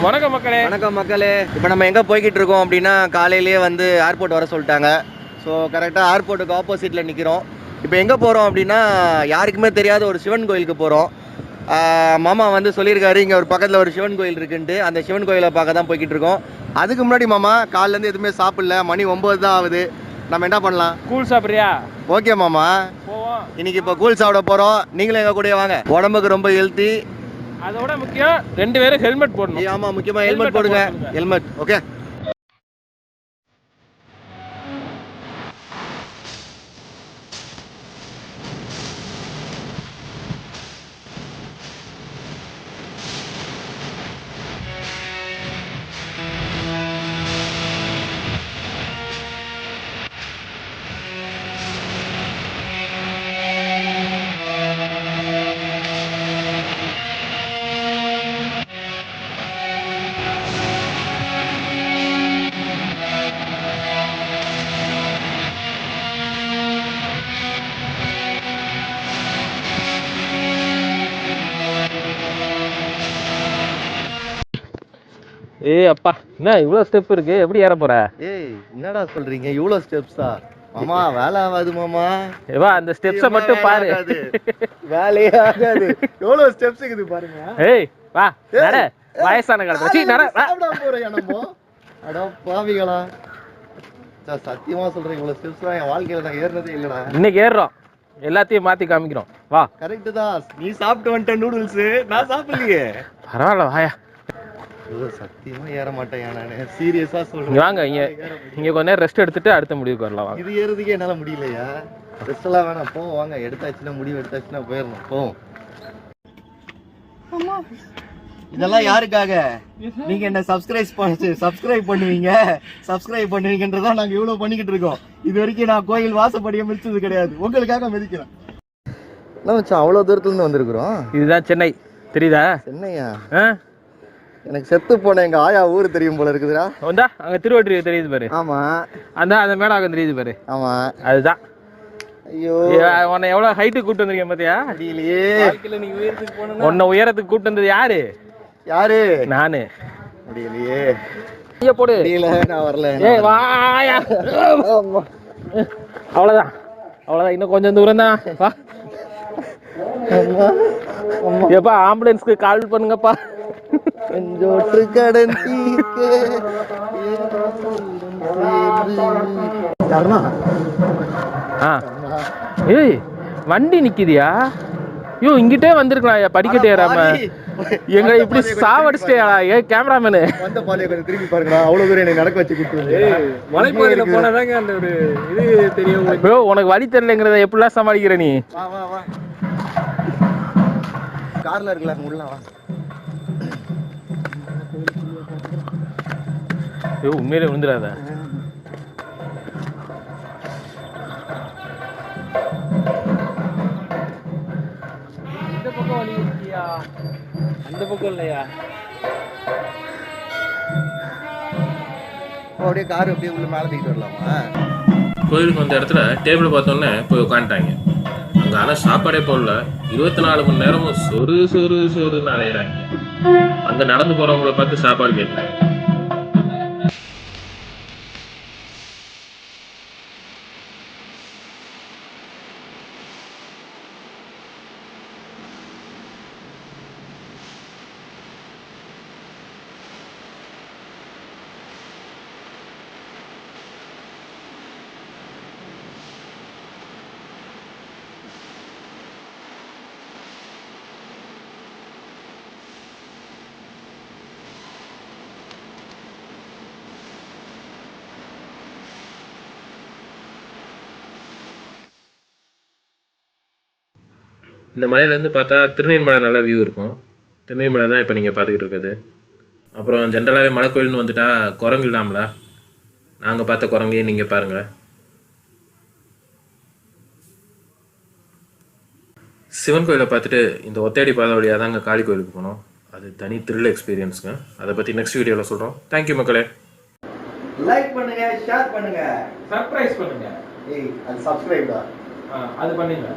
வணக்கம் மக்களே. வணக்கம் மக்களே. இப்போ நம்ம எங்கே போய்கிட்டு இருக்கோம் அப்படின்னா, காலையிலேயே வந்து ஏர்போர்ட் வர சொல்லிட்டாங்க. ஸோ கரெக்டாக ஏர்போர்ட்டுக்கு ஆப்போசிட்டில் நிற்கிறோம். இப்போ எங்கே போகிறோம் அப்படின்னா, யாருக்குமே தெரியாத ஒரு சிவன் கோயிலுக்கு போகிறோம். மாமா வந்து சொல்லியிருக்காரு இங்கே ஒரு பக்கத்தில் ஒரு சிவன் கோயில் இருக்குன்ட்டு. அந்த சிவன் கோயிலை பார்க்க தான் போய்கிட்டு இருக்கோம். அதுக்கு முன்னாடி மாமா காலிலேருந்து எதுவுமே சாப்பிடல, மணி 9 தான் ஆகுது. நம்ம என்ன பண்ணலாம்? கூழ் சாப்பிட்றியா? ஓகே மாமா, போவோம். இன்னைக்கு இப்போ கூழ் சாப்பிட போகிறோம். நீங்களும் எங்கள் கூட வாங்க. உடம்புக்கு ரொம்ப ஹெல்த்தி. அதோட முக்கியம் 2 பேரும் ஹெல்மெட் போடணும். ஆமாம், முக்கியமாக ஹெல்மெட் போடுங்க. Helmet okay. ஏய் அப்பா, என்ன இவ்வளோ ஸ்டெப் இருக்கு? எப்படி ஏற போற? ஏய் என்னடா சொல்றீங்க, இவ்வளோ ஸ்டெப்ஸா? மாமா வேலை ஆகாது மாமா. ஏவா அந்த ஸ்டெப்ஸை மட்டும் பாரு. வேலையே ஆகாது. எவ்வளோ ஸ்டெப்ஸ் இருக்குது பாருங்க. ஏய் வா நட, வயசான காலத்துல சீ நட. சாப்பிட போறேன் நம்ம. அட பாவிகளா, சத்தியமா சொல்றேன், இவ்வளோ ஸ்டெப்ஸ்லாம் என் வாழ்க்கையில நான் ஏறினதே இல்லடா. இன்னைக்கு ஏறுறோம், எல்லாத்தையும் மாத்தி காமிக்கிறோம். வா. கரெக்ட் தான், நீ சாப்பிட்டு வந்துட்ட நூடுல்ஸ், நான் சாப்பிடலையே. பரவாயில்ல வாயா. சத்தியமா ஏற மாட்டேன் நானு, சீரியஸா சொல்றேன். வாங்க இங்க கொஞ்ச நேரம் ரெஸ்ட் எடுத்துட்டு அடுத்த முடிவுக்கு வரலாம். வாங்க. இது ஏறதுக்கே என்னால முடியலையா? ரெஸ்ட் எல்லாம் வேணாம், போ வாங்க. எடுத்தாச்சுன்னா முடிவு எடுத்தாச்சுன்னா போயிடணும். போ. இதெல்லாம் யாருக்காக? நீங்க என்ன சப்ஸ்கிரைப் பண்ணுவீங்கன்றதா நாங்க இவ்வளவு பண்ணிக்கிட்டு இருக்கோம். இது வரைக்கும் நான் கோயில் வாசப்படியை மிதிச்சது கிடையாது, உங்களுக்காக மிதிக்கிறேன். அவ்வளவு தூரத்துல இருந்து வந்திருக்கிறோம். இதுதான் சென்னை, தெரியுதா? சென்னையா? எனக்கு செத்து போன எங்க ஆயா ஊர் தெரியும் போல இருக்குதுடா. வந்தா அங்க திருவொற்றியூர் தெரியுது பாரு. ஆமா, அந்த மேடாகம் தெரியுது பாரு. ஆமா, அதுதான். ஐயோ, உன்னை எவ்வளவு ஹைட்டு கூட்டு வந்திருக்கேன் பாத்தியா? முடியலையே. நீ உயரத்துக்கு போன, உன்னை உயரத்துக்கு கூட்டு வந்தது யாரு? நானு. முடியலையே. ஐயா போடு. முடியல, நான் வரல. ஏய் வாயா. அவ்வளவுதான், இன்னும் கொஞ்சம் தூரம் தான். வா. ஏப்பா ஆம்புலன்ஸ்க்கு கால் பண்ணுங்கப்பா. கொஞ்சோட்டு கடன் தீர்க்க. ஏய் வண்டி நிக்குதியா? ஐயோ இங்கிட்டே வந்திருக்கலாம், படிக்கட்டு ஏறாம. எங்க இப்படி சாவடிச்சிட்டேடா. ஏ கேமராமேனு வந்த பாதையை கொஞ்சம் திரும்பி பாருங்கடா. அவ்வளவு தூரம் எனக்கு நடக்க வச்சு கூப்பிட்டு மலைப்பாதையில போனாதாங்க அந்த ஒரு இது தெரியும். ப்ரோ உனக்கு வழி தெரியலங்கிறத எப்படிலாம் சமாளிக்கிற நீ? வா கார்ல இருக்கலாம், உள்ள வா. ஐயோ உண்மையிலே விழுந்துடாத. இந்த பக்கம் வழி இருக்கியா? அந்த பக்கம் இல்லையா? அப்படியே கார் அப்படியே உள்ள மேலே தூக்கிட்டு வரலாமா? கோயிலுக்கு வந்த இடத்துல டேபிள் பார்த்தோன்னே போய் உட்காந்துட்டாங்க. அங்கே ஆனால் சாப்பாடே போடல. 24 மணி நேரமும் சொருன்னு அலையிறாங்க. அங்கே நடந்து போகிறவங்கள பார்த்து சாப்பாடு கேட்குறாங்க. இந்த மலையிலேருந்து பார்த்தா திருநெல்மலை நல்ல வியூ இருக்கும். திருநெல்மலை தான் இப்போ நீங்கள் பார்த்துக்கிட்டு இருக்குது. அப்புறம் ஜென்ரலாகவே மலை கோயில்னு வந்துட்டா குரங்கு இல்லாமலா, நாங்கள் பார்த்த குரங்கையும் நீங்கள் பாருங்கள். சிவன் கோயிலை பார்த்துட்டு இந்த ஒத்தையடி பாதை வழியாக தாங்க காளி கோயிலுக்கு போனோம். அது தனி த்ரில் எக்ஸ்பீரியன்ஸுங்க. அதை பற்றி நெக்ஸ்ட் வீடியோவில் சொல்கிறோம். தேங்க்யூ மக்களே. லைக் பண்ணுங்க, ஷேர் பண்ணுங்க, சர்ப்ரைஸ் பண்ணுங்க. அது சப்ஸ்கிரைப் தான். அது பண்ணுங்க.